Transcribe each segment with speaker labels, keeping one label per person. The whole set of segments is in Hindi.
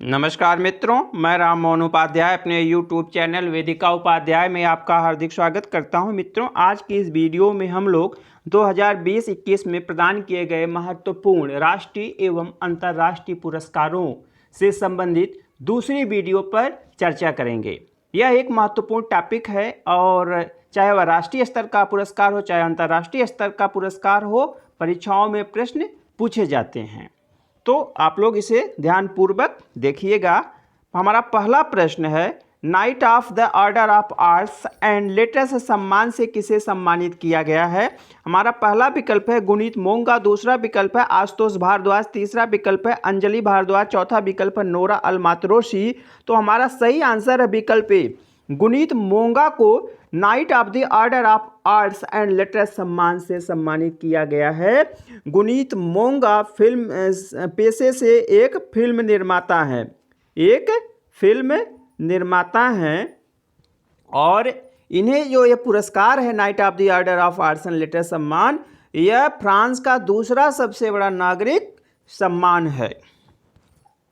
Speaker 1: नमस्कार मित्रों, मैं राम मोहन उपाध्याय अपने YouTube चैनल वेदिका उपाध्याय में आपका हार्दिक स्वागत करता हूं। मित्रों, आज की इस वीडियो में हम लोग 2020-21 में प्रदान किए गए महत्वपूर्ण राष्ट्रीय एवं अंतर्राष्ट्रीय पुरस्कारों से संबंधित दूसरी वीडियो पर चर्चा करेंगे। यह एक महत्वपूर्ण टॉपिक है और चाहे वह राष्ट्रीय स्तर का पुरस्कार हो चाहे अंतर्राष्ट्रीय स्तर का पुरस्कार हो, परीक्षाओं में प्रश्न पूछे जाते हैं। तो आप लोग इसे ध्यानपूर्वक देखिएगा। हमारा पहला प्रश्न है, night of the order of arts and letters सम्मान से किसे सम्मानित किया गया है। हमारा पहला विकल्प है गुनीत मोंगा, दूसरा विकल्प है आशुतोष भारद्वाज, तीसरा विकल्प है अंजलि भारद्वाज, चौथा विकल्प है नोरा अलमातरोशी। तो हमारा सही आंसर है विकल्प ए, गुनीत मोंगा को night of the order of arts and letters सम्मान से सम्मानित किया गया है। गुनीत मोंगा पेशे से एक फिल्म निर्माता हैं और इन्हें जो ये पुरस्कार है night of the order of arts and letters सम्मान, यह फ्रांस का दूसरा सबसे बड़ा नागरिक सम्मान है।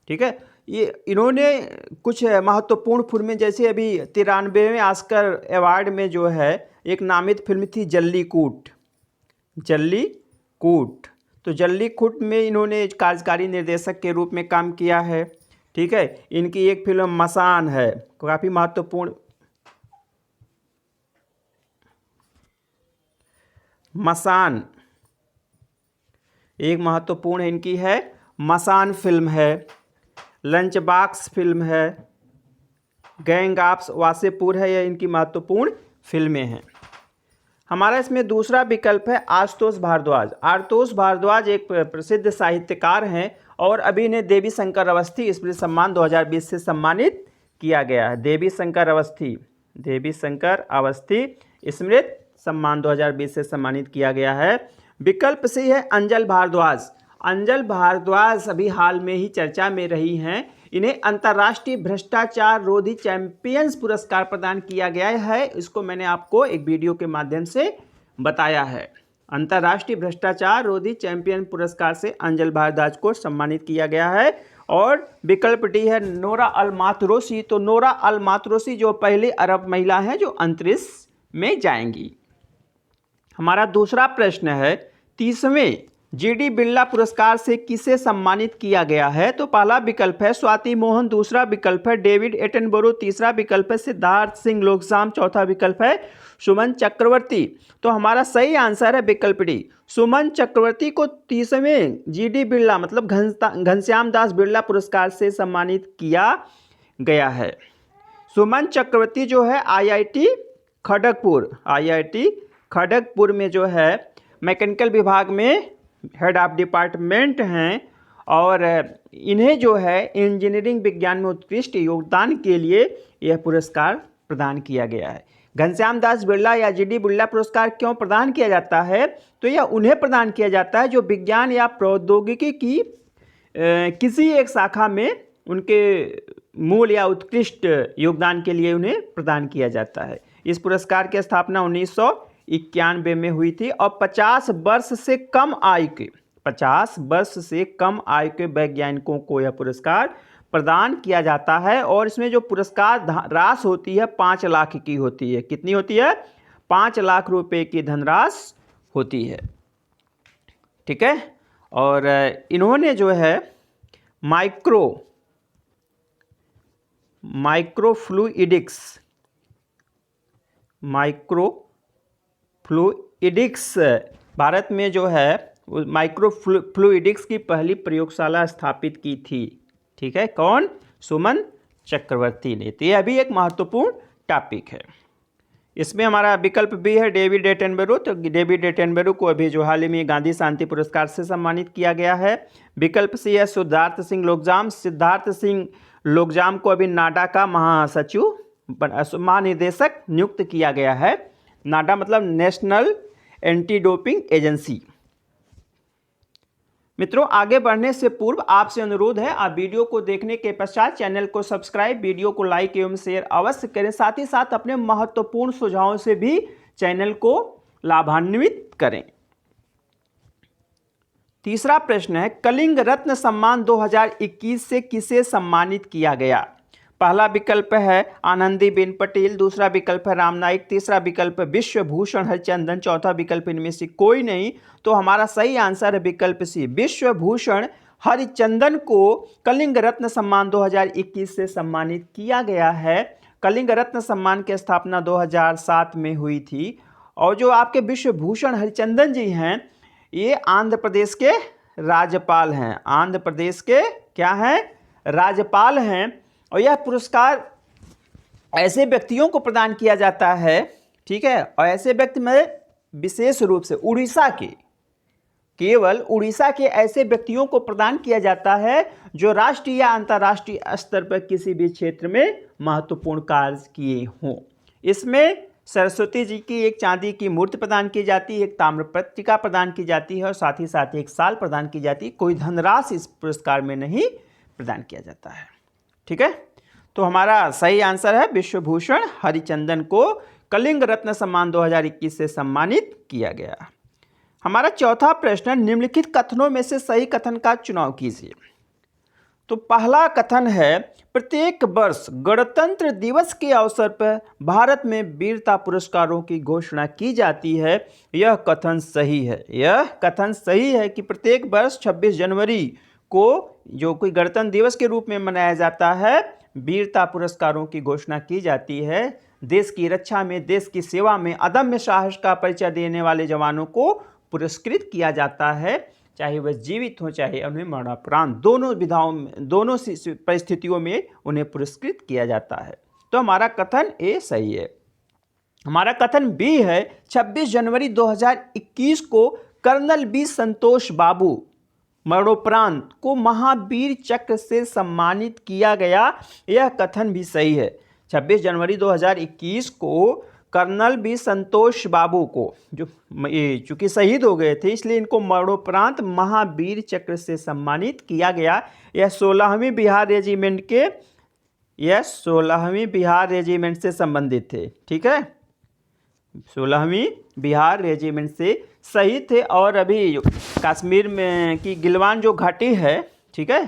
Speaker 1: ठीक है, ये इन्होंने कुछ महत्वपूर्ण फिल्में, जैसे अभी 93वें ऑस्कर अवार्ड में जो है एक नामित फिल्म थी जल्लीकूट। तो जल्लीकूट में इन्होंने कार्यकारी निर्देशक के रूप में काम किया है। ठीक है, इनकी एक फिल्म मसान है, काफ़ी महत्वपूर्ण। मसान एक महत्वपूर्ण इनकी है, मसान फिल्म है, लंच बॉक्स फिल्म है, गैंग ऑफ वासेपुर है, यह इनकी महत्वपूर्ण फिल्में हैं। हमारा इसमें दूसरा विकल्प है आशुतोष भारद्वाज। आशुतोष भारद्वाज एक प्रसिद्ध साहित्यकार हैं और अभी इन्हें देवी शंकर अवस्थी स्मृति सम्मान 2020 से सम्मानित किया गया है। देवी शंकर अवस्थी स्मृति सम्मान 2020 से सम्मानित किया गया है। विकल्प सी है अंजल भारद्वाज। अंजल भारद्वाज अभी हाल में ही चर्चा में रही हैं। इन्हें अंतर्राष्ट्रीय भ्रष्टाचार रोधी चैंपियंस पुरस्कार प्रदान किया गया है। इसको मैंने आपको एक वीडियो के माध्यम से बताया है। अंतर्राष्ट्रीय भ्रष्टाचार रोधी चैंपियन पुरस्कार से अंजल भारद्वाज को सम्मानित किया गया है। और विकल्प डी है नोरा अलमातरोशी। तो नोरा अलमातरोशी जो पहली अरब महिला हैं जो अंतरिक्ष में जाएंगी। हमारा दूसरा प्रश्न है, 30वें जीडी बिरला पुरस्कार से किसे सम्मानित किया गया है। तो पहला विकल्प है स्वाति मोहन, दूसरा विकल्प है डेविड एटनबरो, तीसरा विकल्प है सिद्धार्थ सिंह लोकसाम, चौथा विकल्प है सुमन चक्रवर्ती। तो हमारा सही आंसर है विकल्प डी, सुमन चक्रवर्ती को 30वें जीडी बिरला मतलब घनश्याम दास बिरला पुरस्कार से सम्मानित किया गया है। सुमन चक्रवर्ती जो है आईआईटी खड़गपुर में जो है मैकेनिकल विभाग में हेड ऑफ डिपार्टमेंट हैं और इन्हें जो है इंजीनियरिंग विज्ञान में उत्कृष्ट योगदान के लिए यह पुरस्कार प्रदान किया गया है। घनश्याम दास बिरला या जीडी बिरला पुरस्कार क्यों प्रदान किया जाता है, तो यह उन्हें प्रदान किया जाता है जो विज्ञान या प्रौद्योगिकी की किसी एक शाखा में उनके मूल या उत्कृष्ट योगदान के लिए उन्हें प्रदान किया जाता है। इस पुरस्कार की स्थापना 1991 में हुई थी और 50 वर्ष से कम आयु के वैज्ञानिकों को यह पुरस्कार प्रदान किया जाता है। और इसमें जो पुरस्कार राशि होती है 5 लाख की होती है। कितनी होती है? 5 लाख रुपए की धनराशि होती है। ठीक है, और इन्होंने जो है माइक्रोफ्लूइडिक्स भारत में जो है माइक्रोफ्लूइडिक्स की पहली प्रयोगशाला स्थापित की थी। ठीक है, कौन? सुमन चक्रवर्ती ने। तो यह भी एक महत्वपूर्ण टॉपिक है। इसमें हमारा विकल्प भी है डेविड एटनबरो। तो डेविड एटनबरो को अभी जो हाल ही में गांधी शांति पुरस्कार से सम्मानित किया गया है। विकल्प सी है सिद्धार्थ सिंह लोकजाम। सिद्धार्थ सिंह लोकजाम को अभी नाडा का महासचिव महानिदेशक नियुक्त किया गया है। नाडा मतलब नेशनल एंटी डोपिंग एजेंसी। मित्रों, आगे बढ़ने से पूर्व आपसे अनुरोध है, आप वीडियो को देखने के पश्चात चैनल को सब्सक्राइब, वीडियो को लाइक एवं शेयर अवश्य करें। साथ ही साथ अपने महत्वपूर्ण सुझावों से भी चैनल को लाभान्वित करें। तीसरा प्रश्न है, कलिंग रत्न सम्मान 2021 से किसे सम्मानित किया गया? पहला विकल्प है आनंदीबेन पटेल, दूसरा विकल्प है राम नाईक, तीसरा विकल्प विश्व भूषण हरिचंदन, चौथा विकल्प इनमें से कोई नहीं। तो हमारा सही आंसर है विकल्प सी, विश्व भूषण हरिचंदन को कलिंग रत्न सम्मान 2021 से सम्मानित किया गया है। कलिंग रत्न सम्मान की स्थापना 2007 में हुई थी। और जो आपके विश्व भूषण हरिचंदन जी हैं, ये आंध्र प्रदेश के राज्यपाल हैं। आंध्र प्रदेश के क्या हैं? राज्यपाल हैं। और यह पुरस्कार ऐसे व्यक्तियों को प्रदान किया जाता है, ठीक है, और ऐसे व्यक्ति में विशेष रूप से उड़ीसा के, केवल उड़ीसा के ऐसे व्यक्तियों को प्रदान किया जाता है जो राष्ट्रीय या अंतर्राष्ट्रीय स्तर पर किसी भी क्षेत्र में महत्वपूर्ण कार्य किए हों। इसमें सरस्वती जी की एक चांदी की मूर्ति प्रदान की जाती है, एक ताम्र पत्रिका प्रदान की जाती है और साथ ही साथ एक साल प्रदान की जाती है। कोई धनराशि इस पुरस्कार में नहीं प्रदान किया जाता है, ठीक है। तो हमारा सही आंसर है विश्व भूषण हरिचंदन को कलिंग रत्न सम्मान 2021 से सम्मानित किया गया। हमारा चौथा प्रश्न, निम्नलिखित कथनों में से सही कथन का चुनाव कीजिए। तो पहला कथन है, प्रत्येक वर्ष गणतंत्र दिवस के अवसर पर भारत में वीरता पुरस्कारों की घोषणा की जाती है। यह कथन सही है। यह कथन सही है कि प्रत्येक वर्ष 26 जनवरी को जो कोई गणतंत्र दिवस के रूप में मनाया जाता है, वीरता पुरस्कारों की घोषणा की जाती है। देश की रक्षा में, देश की सेवा में अदम्य साहस का परिचय देने वाले जवानों को पुरस्कृत किया जाता है, चाहे वह जीवित हो चाहे उन्हें मरणोपरांत, दोनों विधाओं में, दोनों परिस्थितियों में उन्हें पुरस्कृत किया जाता है। तो हमारा कथन ए सही है। हमारा कथन बी है, 26 जनवरी 2021 को कर्नल बी संतोष बाबू मरणोपरांत को महावीर चक्र से सम्मानित किया गया। यह कथन भी सही है। 26 जनवरी 2021 को कर्नल बी संतोष बाबू को, जो चूंकि शहीद हो गए थे इसलिए इनको मरणोपरांत महावीर चक्र से सम्मानित किया गया। यह 16वीं बिहार रेजिमेंट से संबंधित थे, ठीक है, 16वीं बिहार रेजिमेंट से शहीद थे। और अभी कश्मीर में की गिलवान जो घाटी है, ठीक है,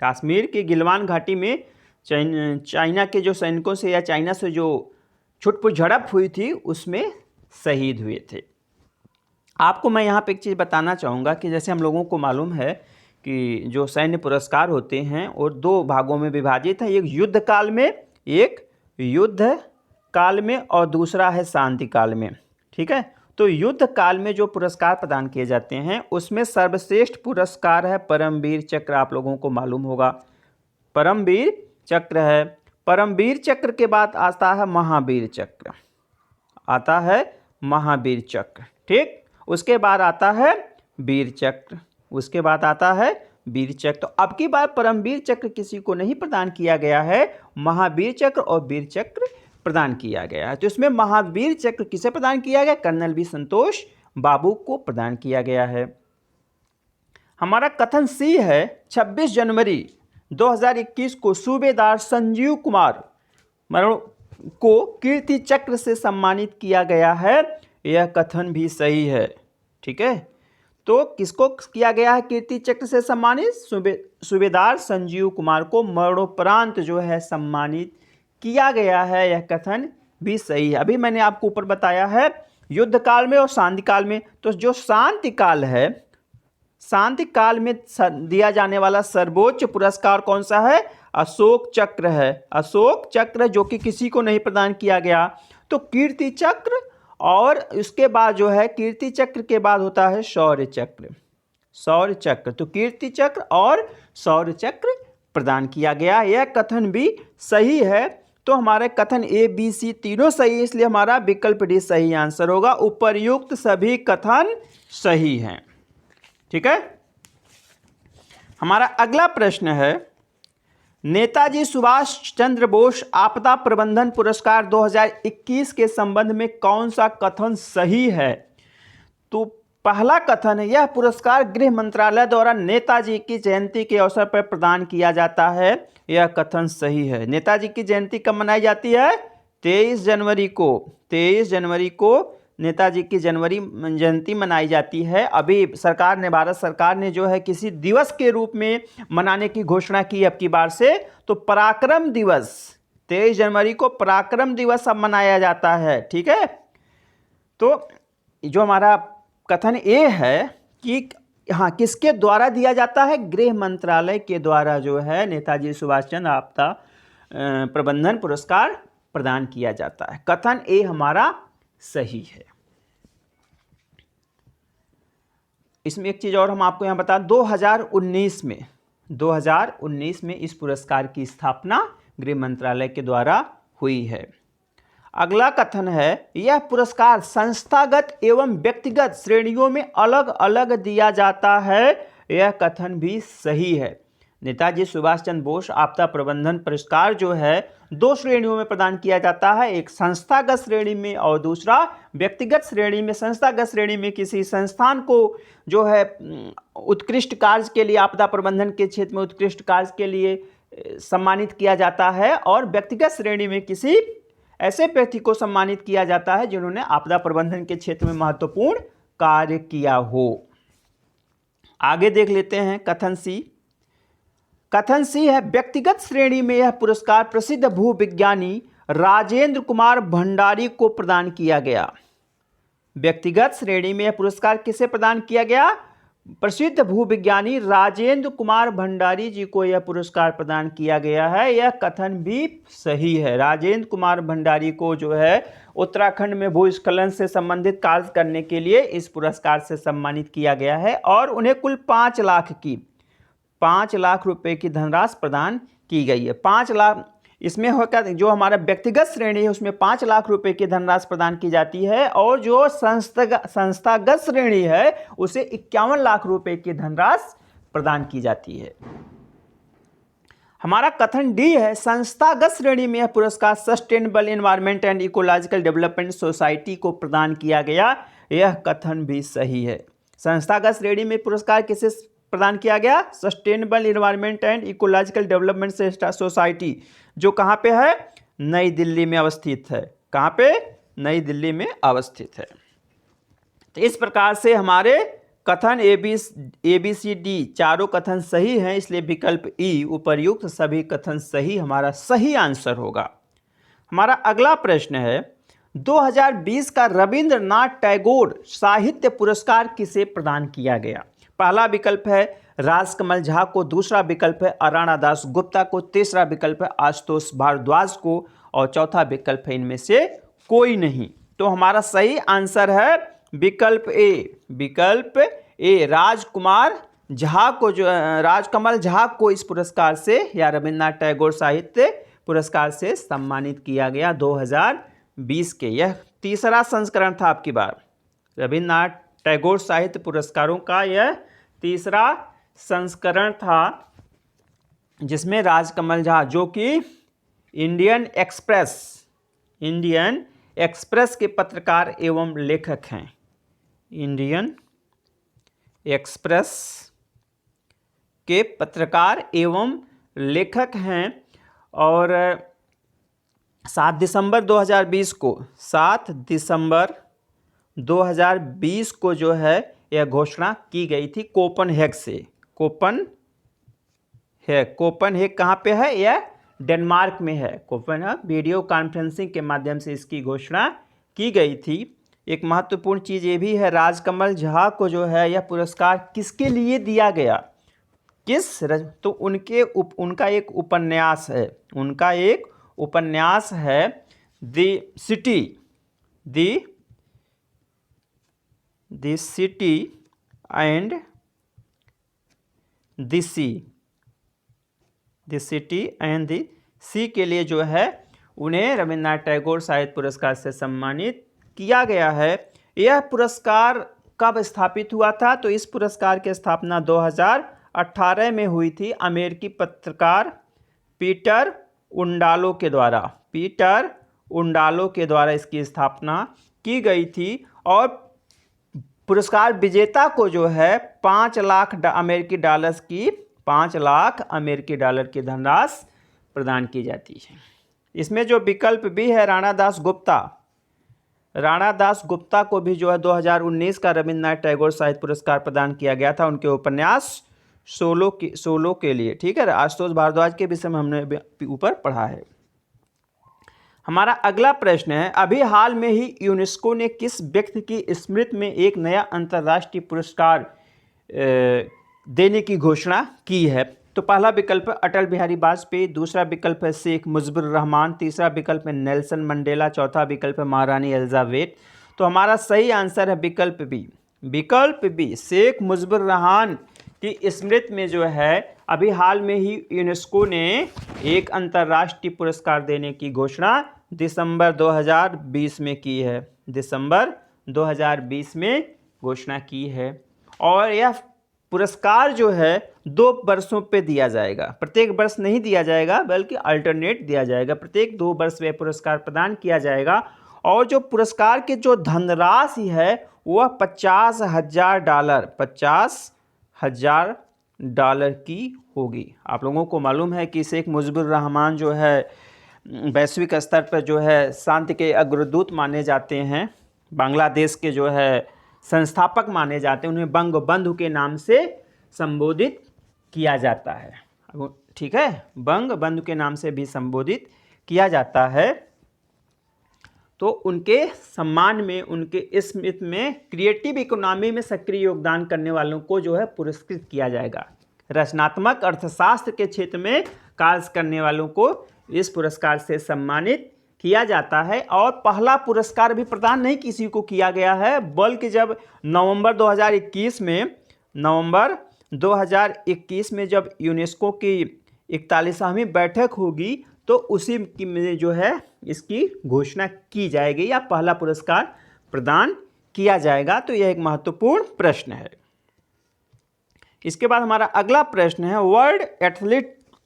Speaker 1: कश्मीर की गिलवान घाटी में चाइना के जो सैनिकों से या चाइना से जो छुटपुट झड़प हुई थी उसमें शहीद हुए थे। आपको मैं यहाँ पे एक चीज़ बताना चाहूँगा कि जैसे हम लोगों को मालूम है कि जो सैन्य पुरस्कार होते हैं और दो भागों में विभाजित है, एक युद्ध काल में और दूसरा है शांति काल में, ठीक है। तो युद्ध काल में जो पुरस्कार प्रदान किए जाते हैं उसमें सर्वश्रेष्ठ पुरस्कार है परमवीर चक्र। आप लोगों को मालूम होगा परमवीर चक्र है। परमवीर चक्र के बाद आता है महावीर चक्र, ठीक। उसके बाद आता है वीर चक्र, उसके बाद आता है वीर चक्र। तो अब की बार परमवीर चक्र किसी को नहीं प्रदान किया गया है, महावीर चक्र और वीर चक्र प्रदान किया गया है। तो इसमें महावीर चक्र किसे प्रदान किया गया? कर्नल बी संतोष बाबू को प्रदान किया गया है। हमारा कथन सी है, 26 जनवरी 2021 को सूबेदार संजीव कुमार को कीर्ति चक्र से सम्मानित किया गया है। यह कथन भी सही है, ठीक है। तो किसको किया गया है कीर्ति चक्र से सम्मानित? सूबेदार संजीव कुमार को मरणोपरांत जो है सम्मानित किया गया है। यह कथन भी सही है। अभी मैंने आपको ऊपर बताया है युद्ध काल में और शांति काल में। तो जो शांति काल है, शांति काल में दिया जाने वाला सर्वोच्च पुरस्कार कौन सा है? अशोक चक्र है। अशोक चक्र जो कि किसी को नहीं प्रदान किया गया। तो कीर्ति चक्र और उसके बाद जो है कीर्ति चक्र के बाद होता है शौर्य चक्र। शौर्य चक्र, तो कीर्ति चक्र और शौर्य चक्र प्रदान किया गया। यह कथन भी सही है। तो हमारे कथन ए बी सी तीनों सही है, इसलिए हमारा विकल्प डी सही आंसर होगा। उपर्युक्त सभी कथन सही हैं, ठीक है। हमारा अगला प्रश्न है, नेताजी सुभाष चंद्र बोस आपदा प्रबंधन पुरस्कार 2021 के संबंध में कौन सा कथन सही है? तो पहला कथन है, यह पुरस्कार गृह मंत्रालय द्वारा नेताजी की जयंती के अवसर पर प्रदान किया जाता है। यह कथन सही है। नेताजी की जयंती कब मनाई जाती है? 23 जनवरी को। 23 जनवरी को नेताजी की जनवरी जयंती मनाई जाती है, अभी सरकार ने, भारत सरकार ने जो है किसी दिवस के रूप में मनाने की घोषणा की अब की बार से, तो पराक्रम दिवस 23 जनवरी को पराक्रम दिवस अब मनाया जाता है। ठीक है, तो जो हमारा कथन ए है कि हाँ, किसके द्वारा दिया जाता है? गृह मंत्रालय के द्वारा जो है नेताजी सुभाष चंद्र आपदा प्रबंधन पुरस्कार प्रदान किया जाता है। कथन ए हमारा सही है। इसमें एक चीज और हम आपको यहां बता, 2019 में इस पुरस्कार की स्थापना गृह मंत्रालय के द्वारा हुई है। अगला कथन है, यह पुरस्कार संस्थागत एवं व्यक्तिगत श्रेणियों में अलग अलग दिया जाता है। यह कथन भी सही है। नेताजी सुभाष चंद्र बोस आपदा प्रबंधन पुरस्कार जो है 2 श्रेणियों में प्रदान किया जाता है, एक संस्थागत श्रेणी में और दूसरा व्यक्तिगत श्रेणी में। संस्थागत श्रेणी में किसी संस्थान को जो है उत्कृष्ट कार्य के लिए, आपदा प्रबंधन के क्षेत्र में उत्कृष्ट कार्य के लिए सम्मानित किया जाता है, और व्यक्तिगत श्रेणी में किसी ऐसे व्यक्ति को सम्मानित किया जाता है जिन्होंने आपदा प्रबंधन के क्षेत्र में महत्वपूर्ण कार्य किया हो। आगे देख लेते हैं कथन सी। कथन सी है, व्यक्तिगत श्रेणी में यह पुरस्कार प्रसिद्ध भूविज्ञानी राजेंद्र कुमार भंडारी को प्रदान किया गया। व्यक्तिगत श्रेणी में यह पुरस्कार किसे प्रदान किया गया? प्रसिद्ध भूविज्ञानी राजेंद्र कुमार भंडारी जी को यह पुरस्कार प्रदान किया गया है। यह कथन भी सही है। राजेंद्र कुमार भंडारी को जो है उत्तराखंड में भूस्खलन से संबंधित कार्य करने के लिए इस पुरस्कार से सम्मानित किया गया है, और उन्हें कुल 5 लाख रुपए की धनराशि प्रदान की गई है। 5 लाख, इसमें होकर जो हमारा व्यक्तिगत श्रेणी है उसमें 5 लाख रुपए की धनराशि प्रदान की जाती है, और जो संस्थागत श्रेणी है उसे 51 लाख रुपए की धनराशि प्रदान की जाती है। हमारा कथन डी है, संस्थागत श्रेणी में यह पुरस्कार sustainable environment and ecological development society को प्रदान किया गया। यह कथन भी सही है। संस्थागत श्रेणी में पुरस्कार किसे प्रदान किया गया? Sustainable environment and ecological development society, जो कहाँ पे है? नई दिल्ली में अवस्थित है। कहाँ पे? नई दिल्ली में अवस्थित है। तो इस प्रकार से हमारे कथन ए बी सी डी चारों कथन सही हैं, इसलिए विकल्प ई उपर्युक्त सभी कथन सही हमारा सही आंसर होगा। हमारा अगला प्रश्न है, 2020 का रविंद्रनाथ टैगोर साहित्य पुरस्कार किसे प्रदान किया गया? पहला विकल्प है राजकमल झा को, दूसरा विकल्प है अराणा दास गुप्ता को, तीसरा विकल्प है आशुतोष भारद्वाज को, और चौथा विकल्प है इनमें से कोई नहीं। तो हमारा सही आंसर है विकल्प ए। विकल्प ए, राजकमल झा को इस पुरस्कार से या रविन्द्रनाथ टैगोर साहित्य पुरस्कार से सम्मानित किया गया 2020 के। यह तीसरा संस्करण था आपकी बार। रविन्द्रनाथ टैगोर साहित्य पुरस्कारों का यह तीसरा संस्करण था, जिसमें राजकमल झा, जो कि इंडियन एक्सप्रेस के पत्रकार एवं लेखक हैं। इंडियन एक्सप्रेस के पत्रकार एवं लेखक हैं, और 7 दिसंबर 2020 को जो है यह घोषणा की गई थी कोपनहेग से। कोपनहेग कहाँ पे है? यह डेनमार्क में है। कोपनहेग वीडियो कॉन्फ्रेंसिंग के माध्यम से इसकी घोषणा की गई थी। एक महत्वपूर्ण चीज़ ये भी है, राजकमल झा को जो है यह पुरस्कार किसके लिए दिया गया? तो उनका एक उपन्यास है द सिटी एंड द सी के लिए जो है उन्हें रविन्द्रनाथ टैगोर साहित्य पुरस्कार से सम्मानित किया गया है। यह पुरस्कार कब स्थापित हुआ था? तो इस पुरस्कार की स्थापना 2018 में हुई थी अमेरिकी पत्रकार पीटर उंडालो के द्वारा इसकी स्थापना की गई थी, और पुरस्कार विजेता को जो है 5 लाख अमेरिकी डॉलर की धनराशि प्रदान की जाती है। इसमें जो विकल्प भी है राणा दास गुप्ता, राणा दास गुप्ता को भी जो है 2019 का रविन्द्रनाथ टैगोर साहित्य पुरस्कार प्रदान किया गया था उनके उपन्यास सोलो के लिए। ठीक है, आशुतोष भारद्वाज के विषय में हमने ऊपर पढ़ा है। हमारा अगला प्रश्न है, अभी हाल में ही यूनेस्को ने किस व्यक्ति की स्मृति में एक नया अंतर्राष्ट्रीय पुरस्कार देने की घोषणा की है? तो पहला विकल्प है अटल बिहारी वाजपेयी, दूसरा विकल्प है शेख मुजीबुर रहमान, तीसरा विकल्प है नेल्सन मंडेला, चौथा विकल्प है महारानी एलिजाबेथ। तो हमारा सही आंसर है विकल्प बी। विकल्प बी, शेख मुजीबुर रहमान की स्मृति में जो है अभी हाल में ही यूनेस्को ने एक अंतर्राष्ट्रीय पुरस्कार देने की घोषणा दिसंबर 2020 में की है। दिसंबर 2020 में घोषणा की है। और यह पुरस्कार जो है 2 वर्षों पे दिया जाएगा, प्रत्येक वर्ष नहीं दिया जाएगा बल्कि अल्टरनेट दिया जाएगा। प्रत्येक 2 वर्ष में पुरस्कार प्रदान किया जाएगा। और जो पुरस्कार की जो धनराशि है वह $50,000 की होगी। आप लोगों को मालूम है कि शेख मुजीबुर रहमान जो है वैश्विक स्तर पर जो है शांति के अग्रदूत माने जाते हैं, बांग्लादेश के जो है संस्थापक माने जाते हैं, उन्हें बंगबंधु के नाम से संबोधित किया जाता है। ठीक है, बंगबंधु के नाम से भी संबोधित किया जाता है। तो उनके सम्मान में, उनके स्मृति में क्रिएटिव इकोनॉमी में सक्रिय योगदान करने वालों को जो है पुरस्कृत किया जाएगा। रचनात्मक अर्थशास्त्र के क्षेत्र में कार्य करने वालों को इस पुरस्कार से सम्मानित किया जाता है। और पहला पुरस्कार भी प्रदान नहीं किसी को किया गया है, बल्कि जब नवंबर 2021 में जब यूनेस्को की 41वीं बैठक होगी तो उसी में जो है इसकी घोषणा की जाएगी या पहला पुरस्कार प्रदान किया जाएगा। तो यह एक महत्वपूर्ण प्रश्न है। इसके बाद हमारा अगला प्रश्न है,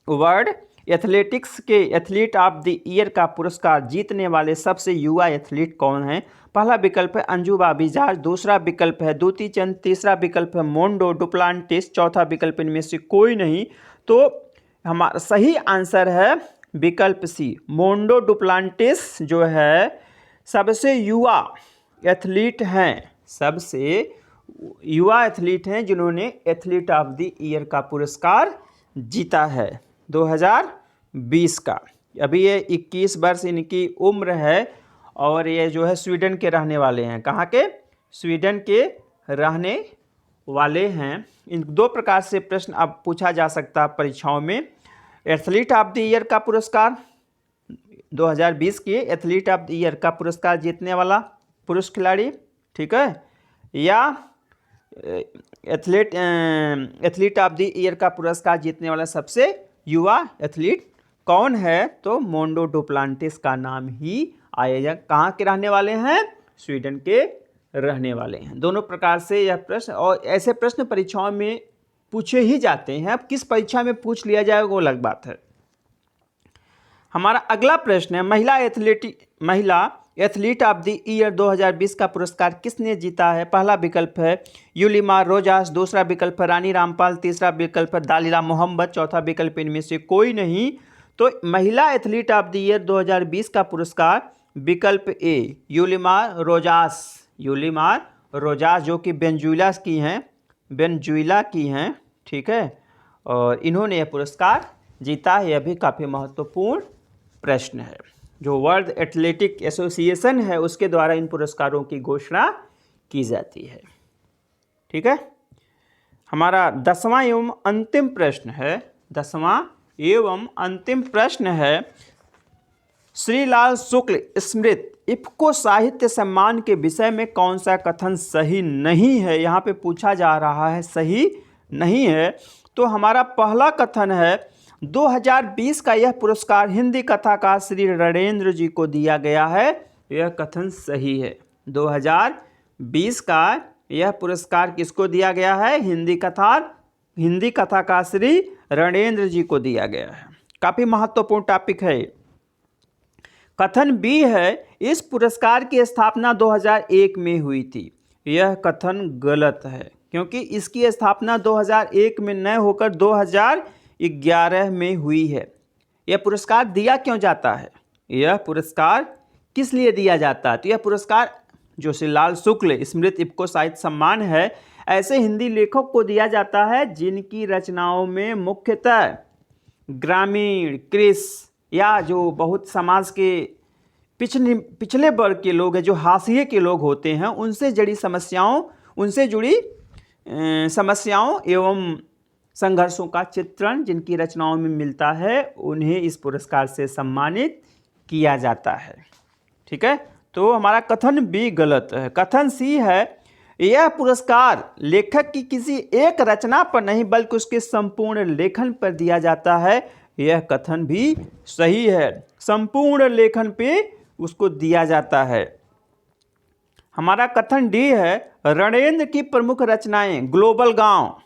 Speaker 1: वर्ल्ड एथलेटिक्स के एथलीट ऑफ द ईयर का पुरस्कार जीतने वाले सबसे युवा एथलीट कौन हैं? पहला विकल्प है अंजू बॉबी जॉर्ज, दूसरा विकल्प है दुती चंद, तीसरा विकल्प है मोंडो डुप्लांटिस, चौथा विकल्प इनमें से कोई नहीं। तो हमारा सही आंसर है विकल्प सी, मोंडो डुप्लांटिस जो है सबसे युवा एथलीट हैं, सबसे युवा एथलीट हैं जिन्होंने एथलीट ऑफ द ईयर का पुरस्कार जीता है 2020 का। अभी ये 21 वर्ष इनकी उम्र है और ये जो है स्वीडन के रहने वाले हैं। कहाँ के? स्वीडन के रहने वाले हैं। इन 2 प्रकार से प्रश्न अब पूछा जा सकता है परीक्षाओं में। एथलीट ऑफ द ईयर का पुरस्कार 2020 के एथलीट ऑफ द ईयर का पुरस्कार जीतने वाला पुरुष खिलाड़ी, ठीक है, या एथलीट ऑफ द ईयर का पुरस्कार जीतने वाला सबसे युवा एथलीट कौन है? तो मोंडो डुप्लांटिस का नाम ही आएगा। कहाँ के रहने वाले हैं? स्वीडन के रहने वाले हैं। दोनों प्रकार से यह प्रश्न, और ऐसे प्रश्न परीक्षाओं में पूछे ही जाते हैं। अब किस परीक्षा में पूछ लिया जाएगा वो अलग बात है। हमारा अगला प्रश्न है, महिला एथलीट ऑफ द ईयर 2020 का पुरस्कार किसने जीता है? पहला विकल्प है यूलिमार रोजास, दूसरा विकल्प है रानी रामपाल, तीसरा विकल्प है दालिला मोहम्मद, चौथा विकल्प इनमें से कोई नहीं। तो महिला एथलीट ऑफ द ईयर 2020 का पुरस्कार विकल्प ए यूलिमार रोजास जो कि वेनेजुएला की हैं, ठीक है, और इन्होंने यह पुरस्कार जीता है। यह भी काफ़ी महत्वपूर्ण प्रश्न है। जो वर्ल्ड एथलेटिक एसोसिएशन है उसके द्वारा इन पुरस्कारों की घोषणा की जाती है, ठीक है। हमारा 10वां एवं अंतिम प्रश्न है, श्रीलाल शुक्ल स्मृति इफ्को साहित्य सम्मान के विषय में कौन सा कथन सही नहीं है? यहाँ पे पूछा जा रहा है सही नहीं है। तो हमारा पहला कथन है 2020 का यह पुरस्कार हिंदी कथाकार श्री रणेंद्र जी को दिया गया है। यह कथन सही है। 2020 का यह पुरस्कार किसको दिया गया है? हिंदी कथाकार श्री रणेंद्र जी को दिया गया है। काफ़ी महत्वपूर्ण टॉपिक है। कथन बी है, इस पुरस्कार की स्थापना 2001 में हुई थी। यह कथन गलत है, क्योंकि इसकी स्थापना 2001 में न होकर 2011 में हुई है। यह पुरस्कार दिया क्यों जाता है? यह पुरस्कार किस लिए दिया जाता है? तो यह पुरस्कार जो श्रीलाल शुक्ल स्मृति इफ्को साहित्य सम्मान है, ऐसे हिंदी लेखक को दिया जाता है जिनकी रचनाओं में मुख्यतः ग्रामीण, कृषि या जो बहुत समाज के पिछले वर्ग के लोग हैं, जो हाशिए के लोग होते हैं, उनसे जुड़ी समस्याओं एवं संघर्षों का चित्रण जिनकी रचनाओं में मिलता है, उन्हें इस पुरस्कार से सम्मानित किया जाता है। ठीक है, तो हमारा कथन बी गलत है। कथन सी है, यह पुरस्कार लेखक की किसी एक रचना पर नहीं बल्कि उसके संपूर्ण लेखन पर दिया जाता है। यह कथन भी सही है, संपूर्ण लेखन पे उसको दिया जाता है। हमारा कथन डी है, रणेंद्र की प्रमुख रचनाएं ग्लोबल गांव,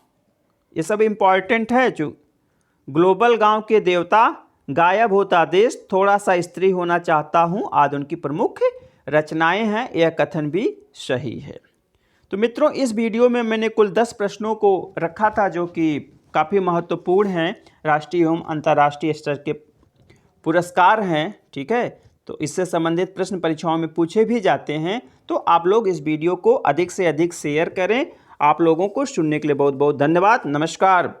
Speaker 1: ये सब इंपॉर्टेंट है। जो ग्लोबल गांव के देवता, गायब होता देश, थोड़ा सा स्त्री होना चाहता हूं आदि उनकी प्रमुख रचनाएं हैं। यह कथन भी सही है। तो मित्रों, इस वीडियो में मैंने कुल 10 प्रश्नों को रखा था जो कि काफ़ी महत्वपूर्ण हैं, राष्ट्रीय एवं अंतर्राष्ट्रीय स्तर के पुरस्कार हैं। ठीक है, तो इससे संबंधित प्रश्न परीक्षाओं में पूछे भी जाते हैं। तो आप लोग इस वीडियो को अधिक से अधिक शेयर करें। आप लोगों को सुनने के लिए बहुत बहुत धन्यवाद। नमस्कार।